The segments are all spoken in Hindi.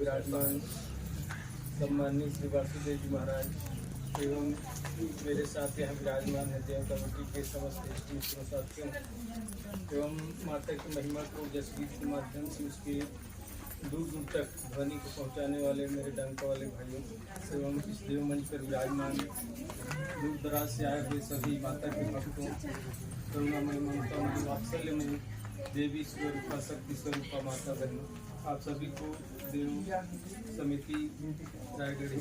विराजमान सम्माननीय श्री वासुदेव जी महाराज एवं मेरे साथ यहाँ विराजमान है देव कमेटी के समस्त इष्ट मित्रों साथियों एवं माता की महिमा को जसगीत के माध्यम से उसके दूर दूर तक ध्वनि को पहुँचाने वाले मेरे डंका वाले भाइयों एवं इस देव मंच पर विराजमान दूर दराज से आए हुए सभी माता के भक्तों करुणामयी ममतामयी वात्सल्यमयी देवी स्वरूपा शक्ति स्वरूपा माता बहनों आप सभी को देव समिति रायगढ़ी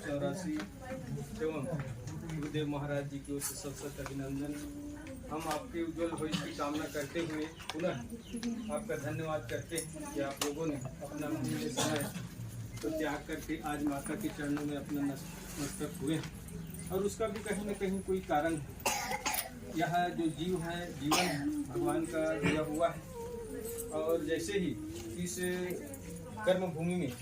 84 एवं गुरुदेव महाराज जी की ओर से सत अभिनंदन। हम आपके उज्जवल भविष्य की कामना करते हुए पुनः आपका धन्यवाद करते हैं कि आप लोगों ने अपना अमूल्य समय तो त्याग करके आज माता के चरणों में अपना मस्तक हुए और उसका भी कहीं न कहीं कोई कारण है। यह जो जीव है जीवन भगवान का दिया हुआ है और जैसे ही इस कर्म भूमि में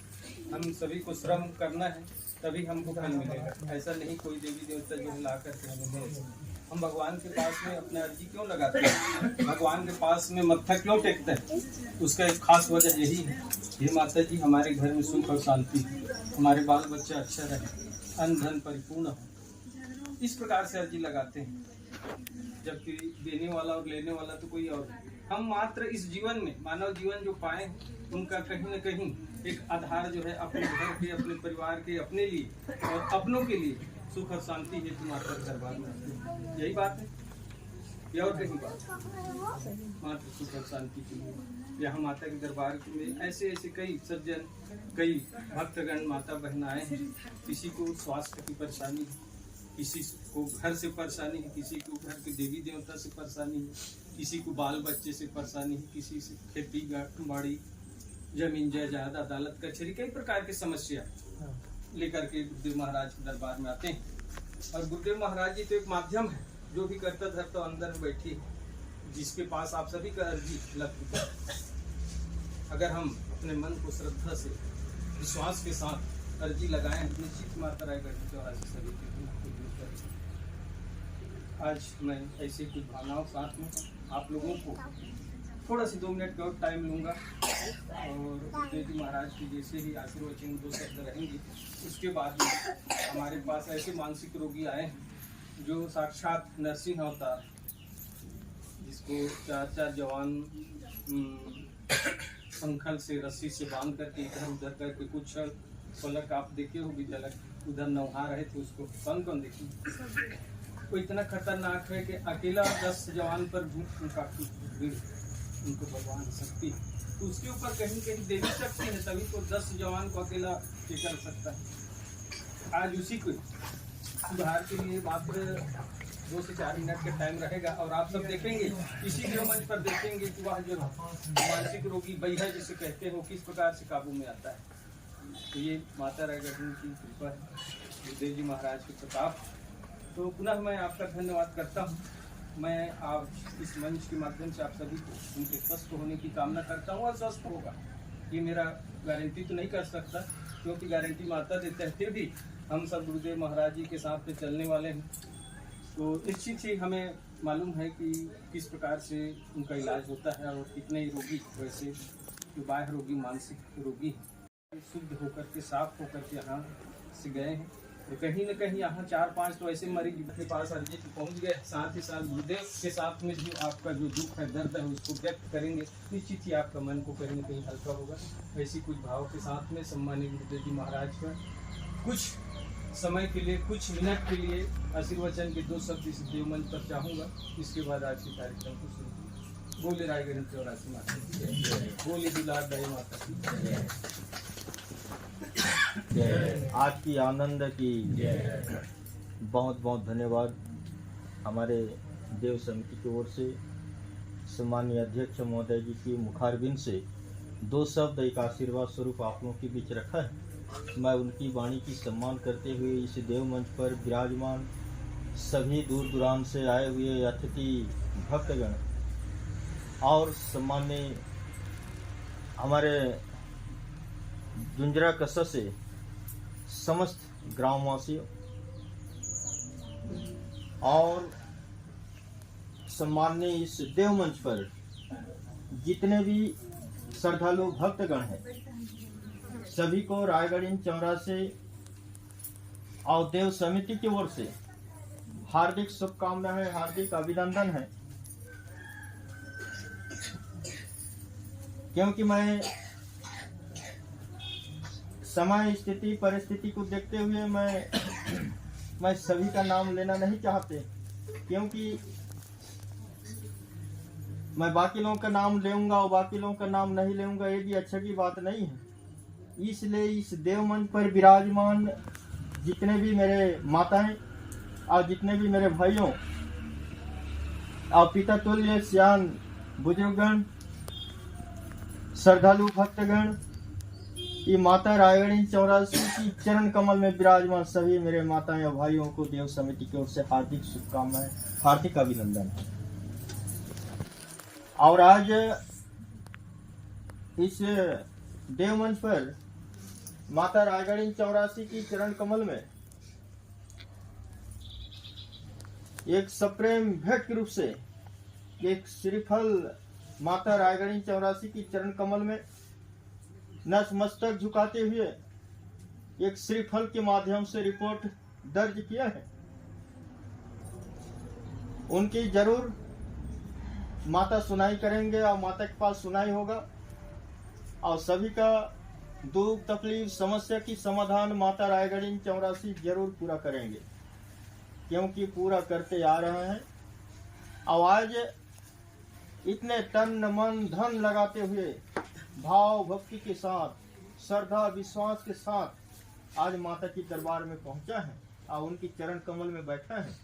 हम सभी को श्रम करना है तभी हमको फल मिलेगा। ऐसा नहीं कोई देवी देवता जो ला करके हमें दे। हम भगवान के पास में अपना अर्जी क्यों लगाते हैं, भगवान के पास में मत्था क्यों टेकते हैं, उसका एक खास वजह यही है हे माता जी हमारे घर में सुख और शांति, हमारे बाल बच्चे अच्छा रहे, अन्न धन परिपूर्ण हो, इस प्रकार से अर्जी लगाते हैं। जबकि देने वाला और लेने वाला तो कोई और। हम मात्र इस जीवन में मानव जीवन जो पाए उनका कहीं न कहीं एक आधार जो है अपने घर के, अपने परिवार के, अपने लिए और अपनों के लिए सुख और शांति हेतु माता के दरबार में यही बात है, या और कहीं बात मात्र सुख और शांति के लिए यहाँ माता के दरबार में ऐसे ऐसे कई सज्जन कई भक्तगण माता बहन आए हैं। किसी को स्वास्थ्य की परेशानी है, किसी को घर से परेशानी है, किसी को घर के देवी देवता से परेशानी है, किसी को बाल बच्चे से परेशानी है, किसी से खेती बाड़ी जमीन जायदाद अदालत कचहरी कई प्रकार की समस्या लेकर के गुरुदेव महाराज के दरबार में आते हैं। और गुरुदेव महाराज जी तो एक माध्यम है जो भी करता धर तो अंदर में बैठी है, जिसके पास आप सभी का अर्जी लग चुका है। अगर हम अपने मन को श्रद्धा से विश्वास के साथ अर्जी लगाएं निश्चित माता रायगढ़ 84 सभी के आज मैं ऐसे कुछ भावनाओं साथ में आप लोगों को थोड़ा सी 2 मिनट का टाइम लूँगा और देवी महाराज की जैसे ही आशीर्वचन 2 शब्द रहेंगे उसके बाद हमारे पास ऐसे मानसिक रोगी आए हैं जो साक्षात नरसिंह अवतार, जिसको 4 जवान संखल से रस्सी से बांध करके इधर उधर करके कुछ पलक आप देखे होगी झलक उधर नहा रहे थे, उसको कौन देखी। वो इतना खतरनाक है कि अकेला 10 जवान पर काफी भीड़ उनको भगवान शक्ति तो उसके ऊपर कहीं कहीं देवी शक्ति है, तभी तो 10 जवान को अकेला चल सकता है। आज उसी को सुधार के लिए मात्र 2 से 4 मिनट का टाइम रहेगा और आप सब देखेंगे इसी के मंच पर देखेंगे कि वह जो मानसिक रोगी बैहा जिसे कहते हैं वो किस प्रकार से काबू में आता है। तो ये माता रायगढ़ की कृपा है, गुरुदेव जी महाराज के प्रताप। तो पुनः मैं आपका धन्यवाद करता हूँ। मैं आप इस मंच के माध्यम से आप सभी को उनके स्वस्थ होने की कामना करता हूँ और स्वस्थ होगा ये मेरा गारंटी तो नहीं कर सकता क्योंकि गारंटी माता देते हैं, फिर भी हम सब गुरुदेव महाराज जी के साथ पे चलने वाले हैं। तो निश्चित ही हमें मालूम है कि किस प्रकार से उनका इलाज होता है और कितने रोगी वैसे जो बाह्य रोगी मानसिक रोगी शुद्ध होकर के साफ होकर के यहाँ से गए हैं। तो कहीं न कहीं यहाँ 4-5 तो ऐसे मरीज के पास अर्जी पहुँच गए। साथ ही साथ गुरुदेव के साथ में जो आपका जो दुख है दर्द है उसको व्यक्त करेंगे, निश्चित ही आपका मन को कहीं न कहीं हल्का होगा। ऐसी कुछ भाव के साथ में सम्मानित गुरुदेव जी महाराज का कुछ समय के लिए कुछ मिनट के लिए आशीर्वचन के 2 शब्द इस देव मंच पर चाहूँगा। इसके बाद आज के कार्यक्रम को शुरू। बोले रायगढ़ 84 माता की, बोले दुलार दही माता की। आज की आनंद की बहुत बहुत धन्यवाद। हमारे देव समिति की ओर से सम्मानीय अध्यक्ष महोदय जी की मुखारबिंद से 2 शब्द एक आशीर्वाद स्वरूप आप लोगों के बीच रखा है। मैं उनकी वाणी की सम्मान करते हुए इस देव मंच पर विराजमान सभी दूर दुरान से आए हुए अतिथि भक्तगण और सम्मान्य हमारे जुंजरा कस्बा से समस्त ग्रामवासियों और सम्माननीय इस देव मंच पर जितने भी श्रद्धालु भक्तगण हैं सभी को रायगढ़ इन 84 और देव समिति की ओर से हार्दिक शुभकामनाएं, हार्दिक अभिनंदन है। क्योंकि मैं समय, स्थिति, परिस्थिति को देखते हुए मैं सभी का नाम लेना नहीं चाहते, क्योंकि मैं बाकी लोगों का नाम लेऊंगा और बाकी लोगों का नाम नहीं लेऊंगा, ये भी अच्छा की बात नहीं है। इसलिए इस देव मंच पर विराजमान जितने भी मेरे माताएं और जितने भी मेरे भाइयों और पिता तुल्य सियान बुजुर्गगण, श्रद्धालु भक्तगण, ये माता रायगढ़ 84 की चरण कमल में विराजमान सभी मेरे माताएं और भाइयों को देव समिति की ओर से हार्दिक शुभकामनाएं, हार्दिक अभिनंदन है। और आज इस देव मंच पर माता रायगढ़ 84 की चरण कमल में एक सप्रेम भेंट के रूप से एक श्रीफल माता रायगढ़ 84 की चरण कमल में नतमस्तक झुकाते हुए एक श्रीफल के माध्यम से रिपोर्ट दर्ज किया है। उनकी जरूर माता सुनाई करेंगे और माता के पास सुनाई होगा और सभी का दुख, तकलीफ, समस्या की समाधान माता रायगढ़ 84 जरूर पूरा करेंगे, क्योंकि पूरा करते आ रहे हैं। और आज इतने तन मन धन लगाते हुए भाव भक्ति के साथ, श्रद्धा विश्वास के साथ आज माता की दरबार में पहुंचा है और उनकी चरण कमल में बैठा है।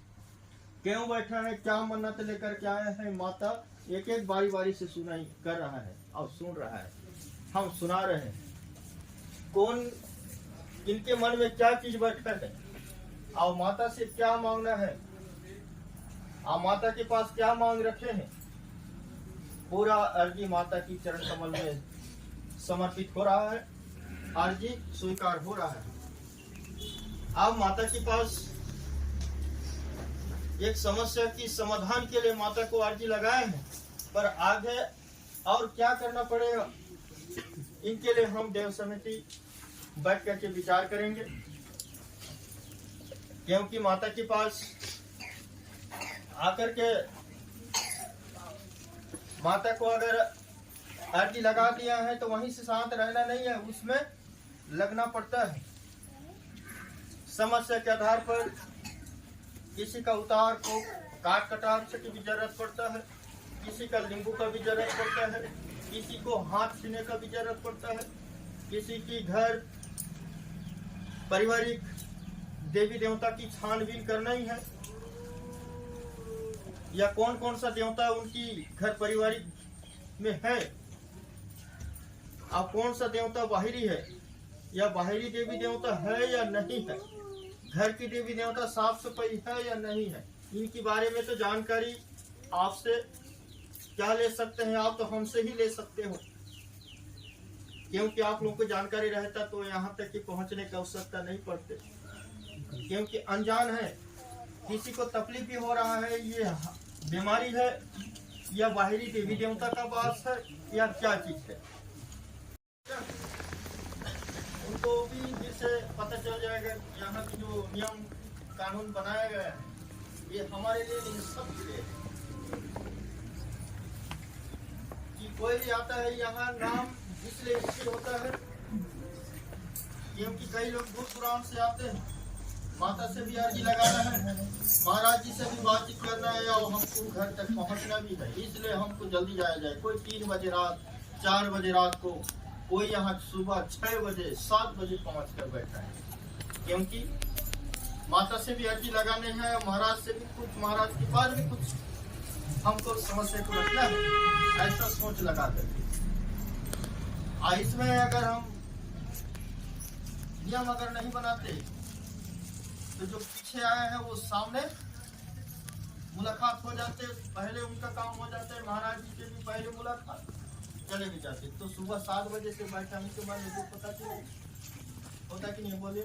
क्यों बैठा है, क्या मन्नत लेकर के आया है, माता एक एक बारी बारी से सुनाई कर रहा है और सुन रहा है, हम सुना रहे हैं। कौन इनके मन में क्या चीज बैठा है और माता से क्या मांगना है और माता के पास क्या मांग रखे हैं, पूरा अर्जी माता की चरण कमल में समर्पित हो रहा है, अर्जी स्वीकार हो रहा है। अब माता के पास एक समस्या की समाधान के लिए माता को अर्जी लगाए हैं, पर आगे और क्या करना पड़ेगा, इनके लिए हम देव समिति बैठ करके विचार करेंगे। क्योंकि माता के पास आकर के माता को अगर अर्जी लगा दिया है तो वहीं से शांत रहना नहीं है, उसमें लगना पड़ता है। समस्या के आधार पर किसी का उतार को काट कटार से की भी जरूरत पड़ता है, किसी का नींबू का भी जरूरत पड़ता है, किसी को हाथ छीने का भी जरूरत पड़ता है, किसी की घर पारिवारिक देवी देवता की छानबीन करना ही है, या कौन कौन सा देवता उनकी घर पारिवारिक में है और कौन सा देवता बाहरी है, या बाहरी देवी देवता है या नहीं है, घर की देवी देवता साफ सफाई है या नहीं है, इनके बारे में तो जानकारी आपसे क्या ले सकते हैं, आप तो हमसे ही ले सकते हो। क्योंकि आप लोगों को जानकारी रहता तो यहाँ तक कि पहुँचने की आवश्यकता नहीं पड़ती, क्योंकि अनजान है, किसी को तकलीफ भी हो रहा है, ये बीमारी है या बाहरी देवी देवता का वास है या क्या चीज है, उनको भी जिससे पता चल जाएगा। यहाँ की जो नियम कानून बनाया गया है ये हमारे लिए नहीं, सबके लिए कि कोई भी आता है यहाँ नाम इसलिए स्थिर होता है क्योंकि कई लोग दूर दूरान से आते हैं, माता से भी अर्जी लगाना है, महाराज जी से भी बातचीत करना है और हमको घर तक पहुंचना भी है, इसलिए हमको जल्दी जाया जाए। कोई 3 बजे रात, 4 बजे रात को, कोई यहाँ सुबह 6 बजे 7 बजे पहुंच कर बैठा है, क्योंकि माता से भी अर्जी लगाने हैं, महाराज से भी कुछ, महाराज के पास भी कुछ हमको समस्या को रखना है, ऐसा सोच लगा करके। इसमें अगर हम नियम अगर नहीं बनाते तो जो पीछे आए हैं वो सामने मुलाकात हो जाते, पहले उनका काम हो जाता है, महाराज जी के भी पहले मुलाकात चले भी जाते। तो सुबह 7 बजे से बैठा हूँ तो मैं मुझे पता कि नहीं होता कि नहीं, बोले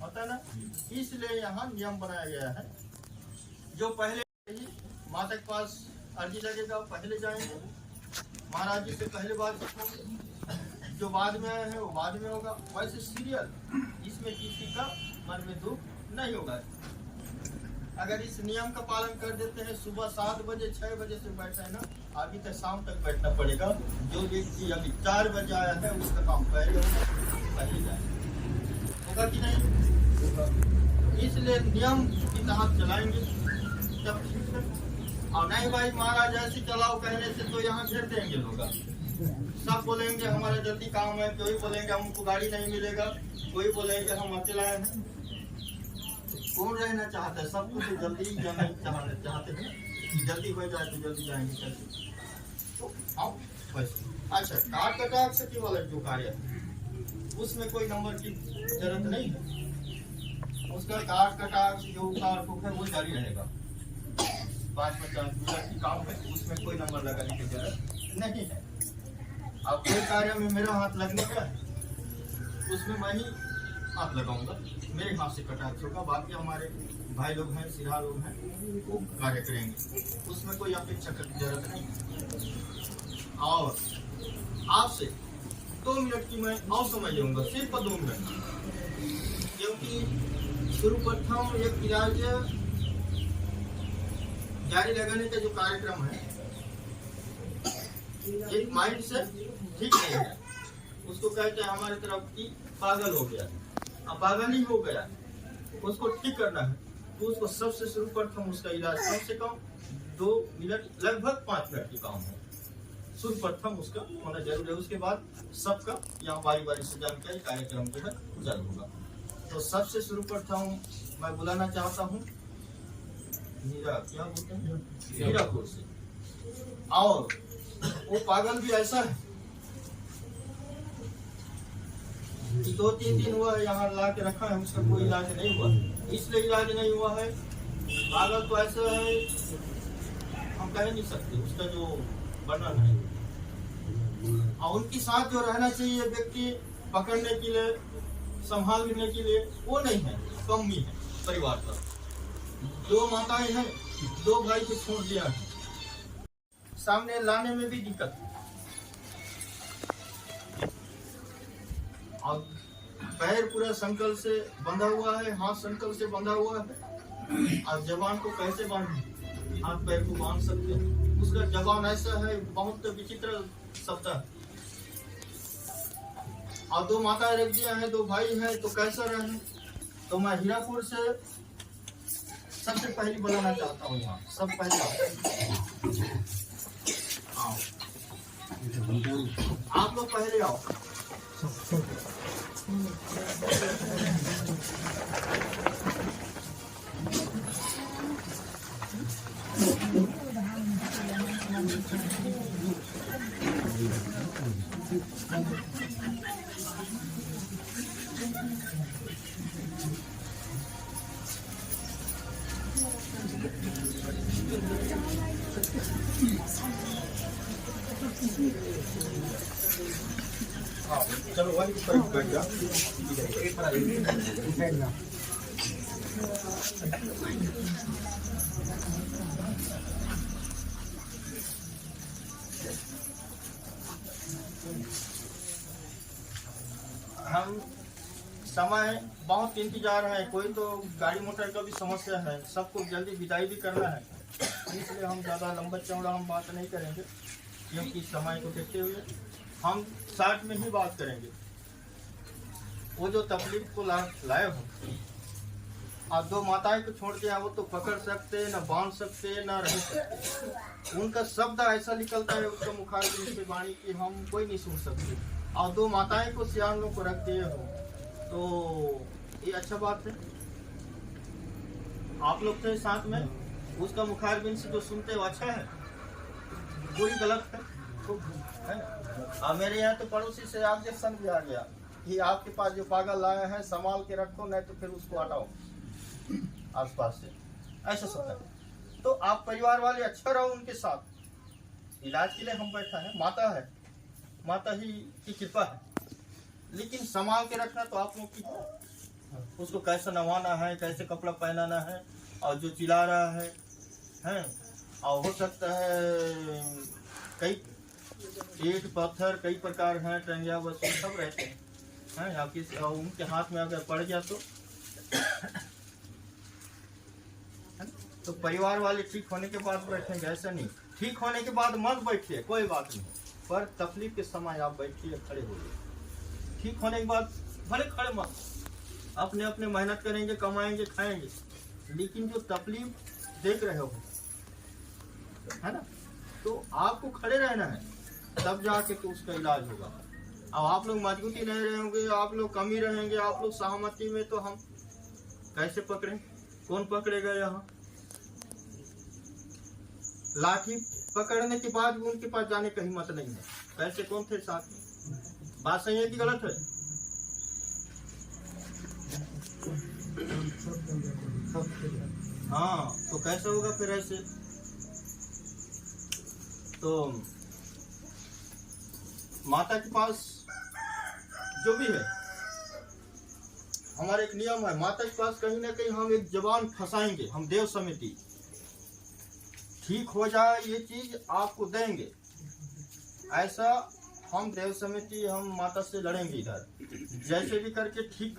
होता है ना। इसलिए यहाँ नियम बनाया गया है, जो पहले ही माता के पास अर्जी लगेगा पहले जाएंगे, महाराज जी से पहले बातचीत होगी, जो बाद में आया है वो बाद में होगा। वैसे सीरियल इसमें किसी का मन में दुख नहीं होगा। अगर इस नियम का पालन कर देते हैं, सुबह 7 बजे 6 बजे से बैठे है ना, अभी तक शाम तक बैठना पड़ेगा। जो व्यक्ति अभी 4 बजे आया है उसका काम पहले जाए, होगा कि नहीं? इसलिए नियम की तहत चलाएंगे तब ठीक है। और नहीं भाई महाराज ऐसे चलाओ कहने से तो यहाँ घेर देंगे लोग। सब बोलेंगे हमारा जल्दी काम है, कोई बोलेंगे हमको गाड़ी नहीं मिलेगा, कोई बोलेंगे हम अकेला हैं। कौन रहना चाहता है? सब कुछ जल्दी जाना चाहते हैं, जल्दी हो जाए तो जल्दी जाएंगे कैसे? तो आओ वैसे। अच्छा, कार कटाव से केवल जो कार्य है उसमें कोई नंबर की जरूरत नहीं है। उसका कार कटाव जो कार है वो जारी रहेगा। 5-50 मिनट की काम है, उसमें कोई नंबर लगाने की जरूरत नहीं है। अब कोई कार्य में मेरा हाथ लगने का है, उसमें मैं ही हाथ लगाऊंगा, मेरे हाथ से कटाक्ष होगा। बाकी हमारे भाई लोग हैं, सिरा लोग हैं, वो कार्य करेंगे, उसमें कोई अपेक्षा की जरूरत नहीं। और आपसे 2 मिनट की मैं और समय लूंगा, सिर्फ 2 मिनट, क्योंकि सर्वप्रथम एक इलाज जारी लगाने का जो कार्यक्रम है, एक माइंड से ठीक नहीं है, उसको कहते हैं हमारे तरफ की पागल हो गया। अब पागल ही हो गया, उसको ठीक करना है तो उसको सबसे सर्वप्रथम उसका इलाज कम से कम 2 मिनट, लगभग 5 मिनट की काम है, सर्वप्रथम उसका होना जरूरी है। उसके बाद सबका यहाँ बारी बारी से जानकारी कार्यक्रम जो है चालू होगा। तो सबसे सर्वप्रथम मैं बुलाना चाहता हूँ मीरा, क्या बोलते हैं, मीरापुर से। और वो पागल भी ऐसा है कि 2-3 दिन हुआ यहाँ ला के रखा है, उसका कोई इलाज नहीं हुआ। इसलिए इलाज नहीं हुआ है, पागल तो ऐसा है हम कह नहीं सकते, उसका जो वर्णन है। और उनके साथ जो रहना चाहिए व्यक्ति पकड़ने के लिए, संभालने के लिए, वो नहीं है, कमी है परिवार का। 2 माताएं हैं, 2 भाई को छोड़ दिया है, सामने लाने में भी दिक्कत। और पैर पूरा संकल से बंधा हुआ है, हाथ संकल से बंधा हुआ है। और जवान को कैसे बांधे? हाथ पैर को बांध सकते हैं, उसका जवान ऐसा है, बहुत विचित्र शब्द है। और 2 माताएं रख दिया है, 2 भाई हैं, तो कैसा रहे? तो मैं हीरापुर से सबसे पहले बुलाना चाहता हूँ यहाँ, सब पहले आओ, आप लोग पहले आओ। चलो वही पर बैठ जा। हम समय बहुत इंतजार है, कोई तो गाड़ी मोटर का भी समस्या है, सबको जल्दी विदाई भी करना है, इसलिए हम ज़्यादा लंबा चौड़ा हम बात नहीं करेंगे, क्योंकि समय को देखते हुए हम शॉर्ट में ही बात करेंगे। वो जो तकलीफ को लाए हो, आप 2 माताएं को छोड़ दिया, वो तो पकड़ सकते, न बांध सकते, न रह सकते। उनका शब्द ऐसा निकलता है उसका मुखार से वाणी की हम कोई नहीं सुन सकते। और 2 माताएं को सियानों को रख दिए हो, तो ये अच्छा बात है। आप लोग थे साथ में, उसका मुखार बिन से जो सुनते हो अच्छा है, कोई गलत है, है ना? मेरे यहाँ तो पड़ोसी से ऑब्जेक्शन भी आ गया कि आपके पास जो पागल लाया है संभाल के रखो, नहीं तो फिर उसको हटाओ आसपास से, ऐसा सब है। तो आप परिवार वाले अच्छा रहो उनके साथ। इलाज के लिए हम बैठा है, माता है, माता ही की कृपा है, लेकिन संभाल के रखना तो आप लोग की है। उसको कैसे नहवाना है, कैसे कपड़ा पहनाना है, और जो चिल्ला रहा है, और हो सकता है कई ईंट पत्थर कई प्रकार हैं, टंगिया वस्तु सब रहते हैं या किस उनके हाथ में अगर पड़ गया तो परिवार वाले ठीक होने के बाद बैठेंगे, ऐसा नहीं। ठीक होने के बाद मत बैठिए, कोई बात नहीं, पर तकलीफ के समय आप बैठिए, खड़े होइए। ठीक होने के बाद भले खड़े मत, अपने अपने मेहनत करेंगे, कमाएंगे, खाएंगे, लेकिन जो तकलीफ देख रहे हो है ना, तो आपको खड़े रहना है, तब जाके तो उसका इलाज होगा। अब आप लोग मजबूती नहीं रहेंगे, आप लोग कमी रहेंगे, आप लोग सहमति में, तो हम कैसे पकड़ें? कौन पकड़ेगा? यहाँ लाठी पकड़ने के बाद भी उनके पास जाने का हिम्मत नहीं है। कैसे? कौन थे साथ में? बात सही है कि गलत है? हाँ, तो कैसे होगा फिर ऐसे? तो माता के पास जो भी है, हमारा एक नियम है, माता के पास कहीं ना कहीं हम एक जवान फंसाएंगे, हम देव समिति ठीक हो जाए ये चीज आपको देंगे, ऐसा हम देव समिति हम माता से लड़ेंगे इधर, जैसे भी करके ठीक